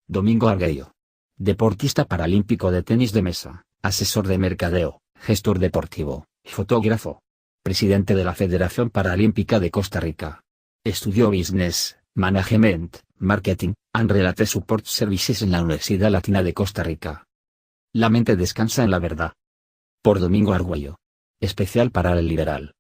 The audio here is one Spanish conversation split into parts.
Domingo Arguello. Deportista paralímpico de tenis de mesa, asesor de mercadeo, gestor deportivo, fotógrafo. Presidente de la Federación Paralímpica de Costa Rica. Estudió Business, Management, Marketing, and Relate Support Services en la Universidad Latina de Costa Rica. La mente descansa en la verdad. Por Domingo Arguello. Especial para el Liberal.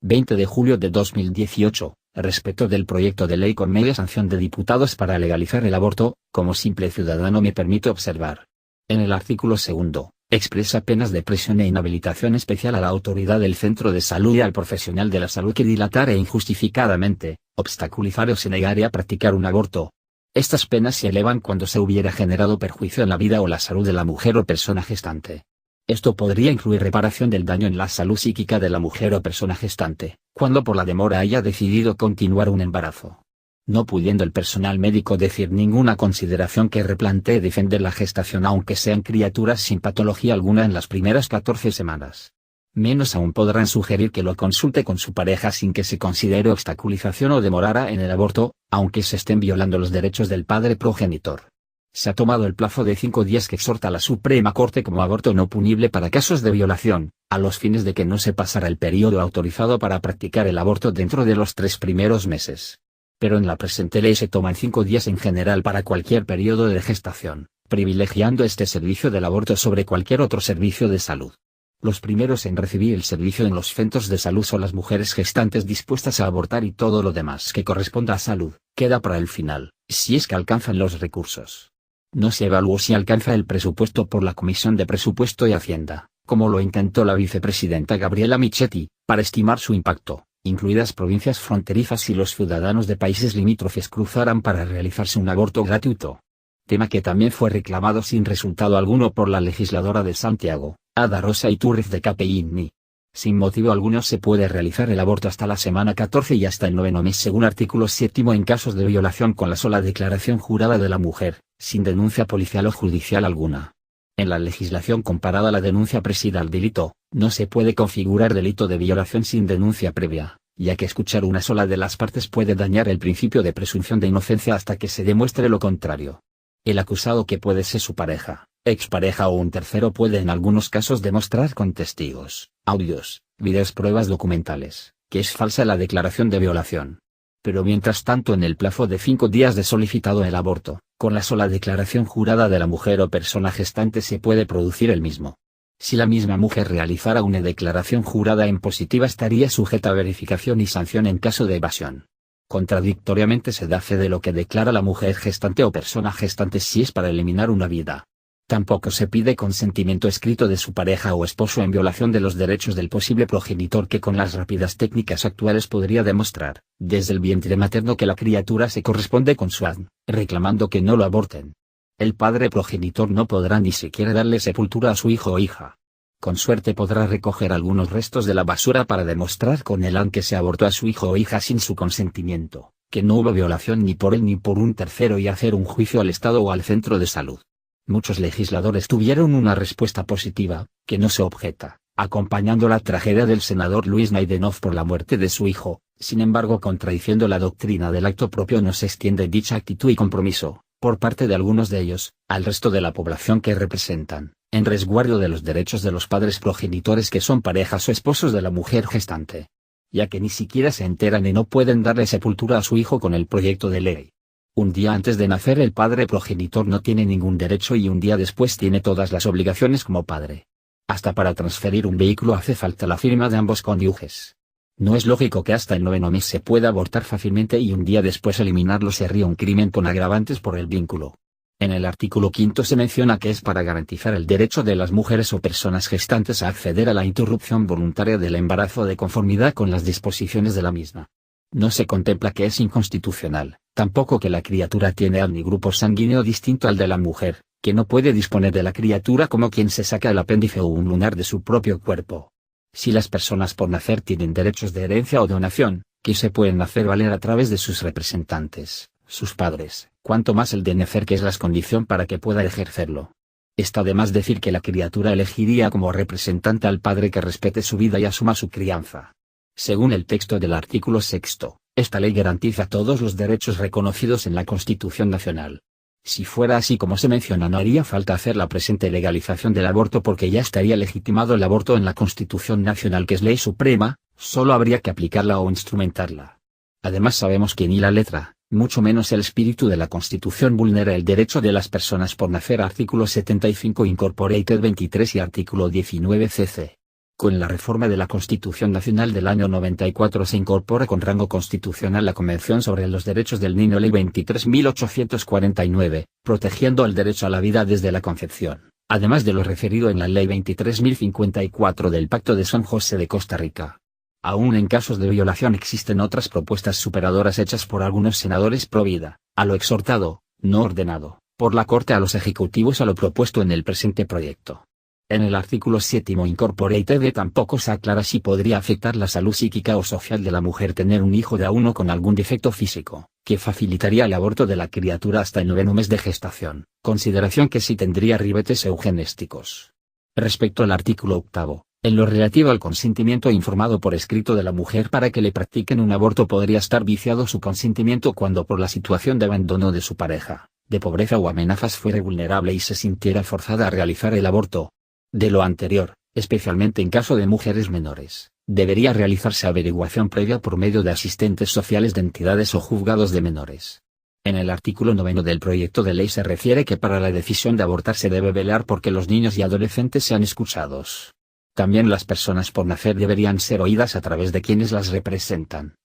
20 de julio de 2018, respecto del proyecto de ley con media sanción de diputados para legalizar el aborto, como simple ciudadano me permito observar. En el artículo 2, expresa penas de prisión e inhabilitación especial a la autoridad del centro de salud y al profesional de la salud que dilatare injustificadamente, obstaculizare o se negare a practicar un aborto. Estas penas se elevan cuando se hubiera generado perjuicio en la vida o la salud de la mujer o persona gestante. Esto podría incluir reparación del daño en la salud psíquica de la mujer o persona gestante, cuando por la demora haya decidido continuar un embarazo. No pudiendo el personal médico decir ninguna consideración que replantee defender la gestación aunque sean criaturas sin patología alguna en las primeras 14 semanas. Menos aún podrán sugerir que lo consulte con su pareja sin que se considere obstaculización o demorara en el aborto, aunque se estén violando los derechos del padre progenitor. Se ha tomado el plazo de 5 días que exhorta la Suprema Corte como aborto no punible para casos de violación, a los fines de que no se pasara el periodo autorizado para practicar el aborto dentro de los 3 primeros meses. Pero en la presente ley se toman 5 días en general para cualquier periodo de gestación, privilegiando este servicio del aborto sobre cualquier otro servicio de salud. Los primeros en recibir el servicio en los centros de salud son las mujeres gestantes dispuestas a abortar y todo lo demás que corresponda a salud, queda para el final, si es que alcanzan los recursos. No se evaluó si alcanza el presupuesto por la Comisión de Presupuesto y Hacienda, como lo intentó la vicepresidenta Gabriela Michetti, para estimar su impacto, incluidas provincias fronterizas y los ciudadanos de países limítrofes cruzaran para realizarse un aborto gratuito. Tema que también fue reclamado sin resultado alguno por la legisladora de Santiago, Ada Rosa Iturriz de KPI-NI. Sin motivo alguno se puede realizar el aborto hasta la semana 14 y hasta el 9º mes según artículo 7 en casos de violación con la sola declaración jurada de la mujer, sin denuncia policial o judicial alguna. En la legislación comparada la denuncia presida al delito, no se puede configurar delito de violación sin denuncia previa, ya que escuchar una sola de las partes puede dañar el principio de presunción de inocencia hasta que se demuestre lo contrario. El acusado, que puede ser su pareja, expareja o un tercero, puede en algunos casos demostrar con testigos, audios, videos, pruebas documentales, que es falsa la declaración de violación. Pero mientras tanto, en el plazo de 5 días de solicitado el aborto, con la sola declaración jurada de la mujer o persona gestante se puede producir el mismo. Si la misma mujer realizara una declaración jurada en positiva estaría sujeta a verificación y sanción en caso de evasión. Contradictoriamente se da fe de lo que declara la mujer gestante o persona gestante si es para eliminar una vida. Tampoco se pide consentimiento escrito de su pareja o esposo en violación de los derechos del posible progenitor, que con las rápidas técnicas actuales podría demostrar, desde el vientre materno, que la criatura se corresponde con su ADN, reclamando que no lo aborten. El padre progenitor no podrá ni siquiera darle sepultura a su hijo o hija. Con suerte podrá recoger algunos restos de la basura para demostrar con el ADN que se abortó a su hijo o hija sin su consentimiento, que no hubo violación ni por él ni por un tercero, y hacer un juicio al Estado o al centro de salud. Muchos legisladores tuvieron una respuesta positiva, que no se objeta, acompañando la tragedia del senador Luis Naidenov por la muerte de su hijo. Sin embargo, contradiciendo la doctrina del acto propio, no se extiende dicha actitud y compromiso, por parte de algunos de ellos, al resto de la población que representan, en resguardo de los derechos de los padres progenitores que son parejas o esposos de la mujer gestante. Ya que ni siquiera se enteran y no pueden darle sepultura a su hijo con el proyecto de ley. Un día antes de nacer el padre progenitor no tiene ningún derecho y un día después tiene todas las obligaciones como padre. Hasta para transferir un vehículo hace falta la firma de ambos cónyuges. No es lógico que hasta el 9º mes se pueda abortar fácilmente y un día después eliminarlo sería un crimen con agravantes por el vínculo. En el artículo 5 se menciona que es para garantizar el derecho de las mujeres o personas gestantes a acceder a la interrupción voluntaria del embarazo de conformidad con las disposiciones de la misma. No se contempla que es inconstitucional, tampoco que la criatura tiene ADN y grupo sanguíneo distinto al de la mujer, que no puede disponer de la criatura como quien se saca el apéndice o un lunar de su propio cuerpo. Si las personas por nacer tienen derechos de herencia o donación, que se pueden hacer valer a través de sus representantes, sus padres, cuanto más el de nacer, que es la condición para que pueda ejercerlo. Está de más decir que la criatura elegiría como representante al padre que respete su vida y asuma su crianza. Según el texto del artículo 6, esta ley garantiza todos los derechos reconocidos en la Constitución Nacional. Si fuera así como se menciona, no haría falta hacer la presente legalización del aborto porque ya estaría legitimado el aborto en la Constitución Nacional, que es ley suprema, solo habría que aplicarla o instrumentarla. Además sabemos que ni la letra, mucho menos el espíritu de la Constitución vulnera el derecho de las personas por nacer. Artículo 75 Incorporated 23 y artículo 19 cc. Con la reforma de la Constitución Nacional del año 94 se incorpora con rango constitucional la Convención sobre los Derechos del Niño, Ley 23.849, protegiendo el derecho a la vida desde la concepción, además de lo referido en la Ley 23.054 del Pacto de San José de Costa Rica. Aún en casos de violación existen otras propuestas superadoras hechas por algunos senadores pro vida, a lo exhortado, no ordenado, por la Corte a los ejecutivos a lo propuesto en el presente proyecto. En el artículo 7 Incorporated tampoco se aclara si podría afectar la salud psíquica o social de la mujer tener un hijo de a uno con algún defecto físico, que facilitaría el aborto de la criatura hasta el 9º mes de gestación, consideración que sí tendría ribetes eugenésticos. Respecto al artículo 8, en lo relativo al consentimiento informado por escrito de la mujer para que le practiquen un aborto, podría estar viciado su consentimiento cuando por la situación de abandono de su pareja, de pobreza o amenazas fuere vulnerable y se sintiera forzada a realizar el aborto. De lo anterior, especialmente en caso de mujeres menores, debería realizarse averiguación previa por medio de asistentes sociales de entidades o juzgados de menores. En el artículo 9 del proyecto de ley se refiere que para la decisión de abortar se debe velar porque los niños y adolescentes sean escuchados. También las personas por nacer deberían ser oídas a través de quienes las representan,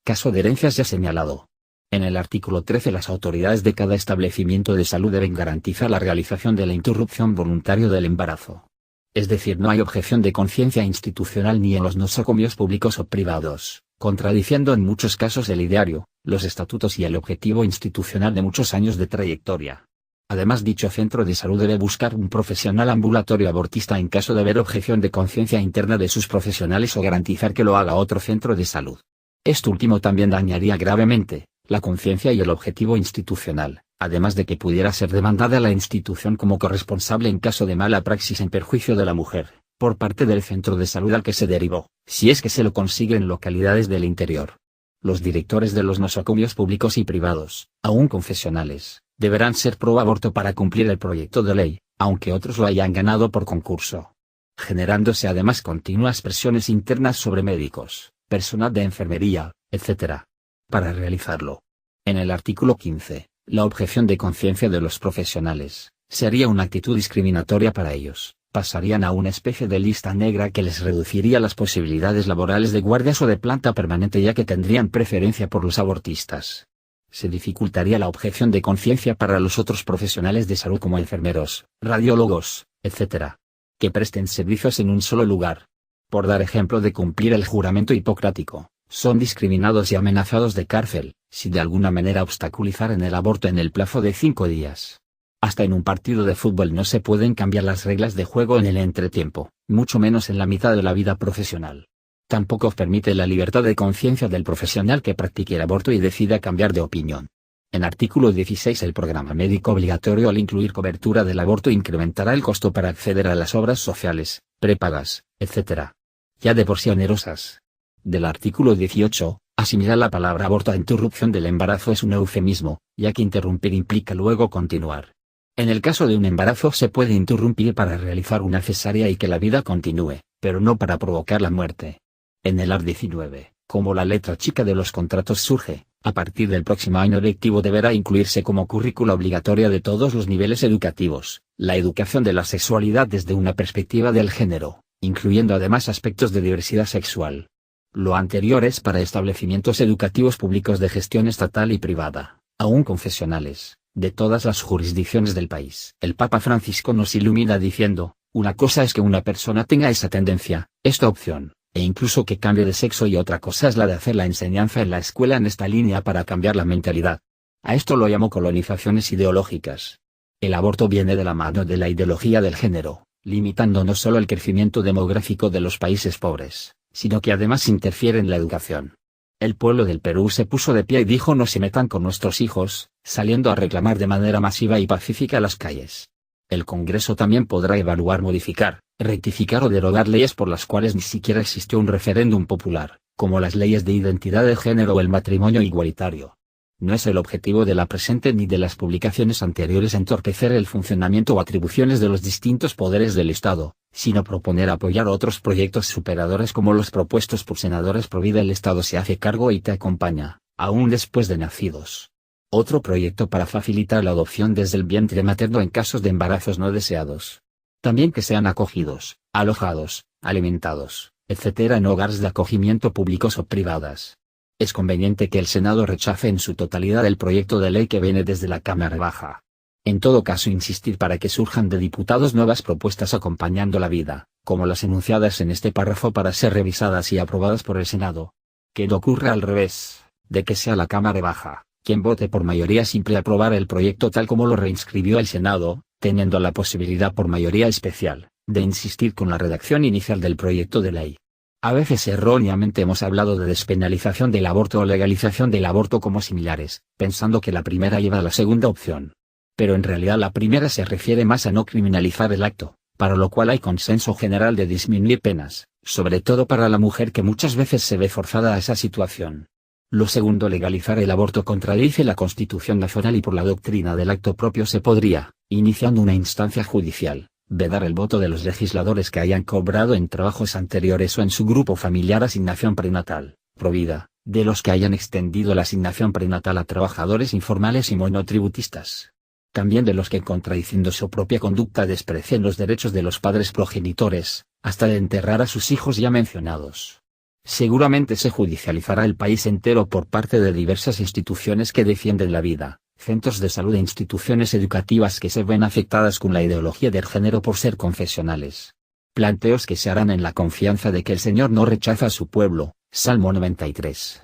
caso de herencias ya señalado. En el artículo 13 las autoridades de cada establecimiento de salud deben garantizar la realización de la interrupción voluntaria del embarazo. Es decir, no hay objeción de conciencia institucional ni en los nosocomios públicos o privados, contradiciendo en muchos casos el ideario, los estatutos y el objetivo institucional de muchos años de trayectoria. Además, dicho centro de salud debe buscar un profesional ambulatorio abortista en caso de haber objeción de conciencia interna de sus profesionales o garantizar que lo haga otro centro de salud. Esto último también dañaría gravemente la conciencia y el objetivo institucional, además de que pudiera ser demandada la institución como corresponsable en caso de mala praxis en perjuicio de la mujer, por parte del centro de salud al que se derivó, si es que se lo consigue en localidades del interior. Los directores de los nosocomios públicos y privados, aún confesionales, deberán ser pro aborto para cumplir el proyecto de ley, aunque otros lo hayan ganado por concurso. Generándose además continuas presiones internas sobre médicos, personal de enfermería, etc. para realizarlo. En el artículo 15, la objeción de conciencia de los profesionales, sería una actitud discriminatoria para ellos, pasarían a una especie de lista negra que les reduciría las posibilidades laborales de guardias o de planta permanente, ya que tendrían preferencia por los abortistas. Se dificultaría la objeción de conciencia para los otros profesionales de salud como enfermeros, radiólogos, etc. que presten servicios en un solo lugar. Por dar ejemplo de cumplir el juramento hipocrático, son discriminados y amenazados de cárcel, si de alguna manera obstaculizaren el aborto en el plazo de 5 días. Hasta en un partido de fútbol no se pueden cambiar las reglas de juego en el entretiempo, mucho menos en la mitad de la vida profesional. Tampoco permite la libertad de conciencia del profesional que practique el aborto y decida cambiar de opinión. En artículo 16 el programa médico obligatorio al incluir cobertura del aborto incrementará el costo para acceder a las obras sociales, prepagas, etc. ya de por sí onerosas. Del artículo 18, asimilar la palabra aborto a interrupción del embarazo es un eufemismo, ya que interrumpir implica luego continuar. En el caso de un embarazo se puede interrumpir para realizar una cesárea y que la vida continúe, pero no para provocar la muerte. En el art. 19, como la letra chica de los contratos surge, a partir del próximo año lectivo deberá incluirse como currícula obligatoria de todos los niveles educativos, la educación de la sexualidad desde una perspectiva del género, incluyendo además aspectos de diversidad sexual. Lo anterior es para establecimientos educativos públicos de gestión estatal y privada, aún confesionales, de todas las jurisdicciones del país. El Papa Francisco nos ilumina diciendo, una cosa es que una persona tenga esa tendencia, esta opción, e incluso que cambie de sexo, y otra cosa es la de hacer la enseñanza en la escuela en esta línea para cambiar la mentalidad. A esto lo llamo colonizaciones ideológicas. El aborto viene de la mano de la ideología del género, limitando no solo el crecimiento demográfico de los países pobres, sino que además interfiere en la educación. El pueblo del Perú se puso de pie y dijo: no se metan con nuestros hijos, saliendo a reclamar de manera masiva y pacífica a las calles. El Congreso también podrá evaluar, modificar, rectificar o derogar leyes por las cuales ni siquiera existió un referéndum popular, como las leyes de identidad de género o el matrimonio igualitario. No es el objetivo de la presente ni de las publicaciones anteriores entorpecer el funcionamiento o atribuciones de los distintos poderes del Estado, sino proponer apoyar otros proyectos superadores como los propuestos por senadores pro vida. El Estado se hace cargo y te acompaña, aún después de nacidos. Otro proyecto para facilitar la adopción desde el vientre materno en casos de embarazos no deseados. También que sean acogidos, alojados, alimentados, etc. en hogares de acogimiento públicos o privadas. Es conveniente que el Senado rechace en su totalidad el proyecto de ley que viene desde la Cámara Baja. En todo caso, insistir para que surjan de diputados nuevas propuestas acompañando la vida, como las enunciadas en este párrafo, para ser revisadas y aprobadas por el Senado. Que no ocurra al revés, de que sea la Cámara Baja quien vote por mayoría simple aprobar el proyecto tal como lo reinscribió el Senado, teniendo la posibilidad por mayoría especial, de insistir con la redacción inicial del proyecto de ley. A veces erróneamente hemos hablado de despenalización del aborto o legalización del aborto como similares, pensando que la primera lleva a la segunda opción. Pero en realidad la primera se refiere más a no criminalizar el acto, para lo cual hay consenso general de disminuir penas, sobre todo para la mujer que muchas veces se ve forzada a esa situación. Lo segundo, legalizar el aborto, contradice la Constitución nacional y por la doctrina del acto propio se podría, iniciando una instancia judicial, vedar el voto de los legisladores que hayan cobrado en trabajos anteriores o en su grupo familiar asignación prenatal, provida, de los que hayan extendido la asignación prenatal a trabajadores informales y monotributistas. También de los que, contradiciendo su propia conducta, desprecien los derechos de los padres progenitores, hasta de enterrar a sus hijos ya mencionados. Seguramente se judicializará el país entero por parte de diversas instituciones que defienden la vida, centros de salud e instituciones educativas que se ven afectadas con la ideología del género por ser confesionales. Planteos que se harán en la confianza de que el Señor no rechaza a su pueblo, Salmo 93.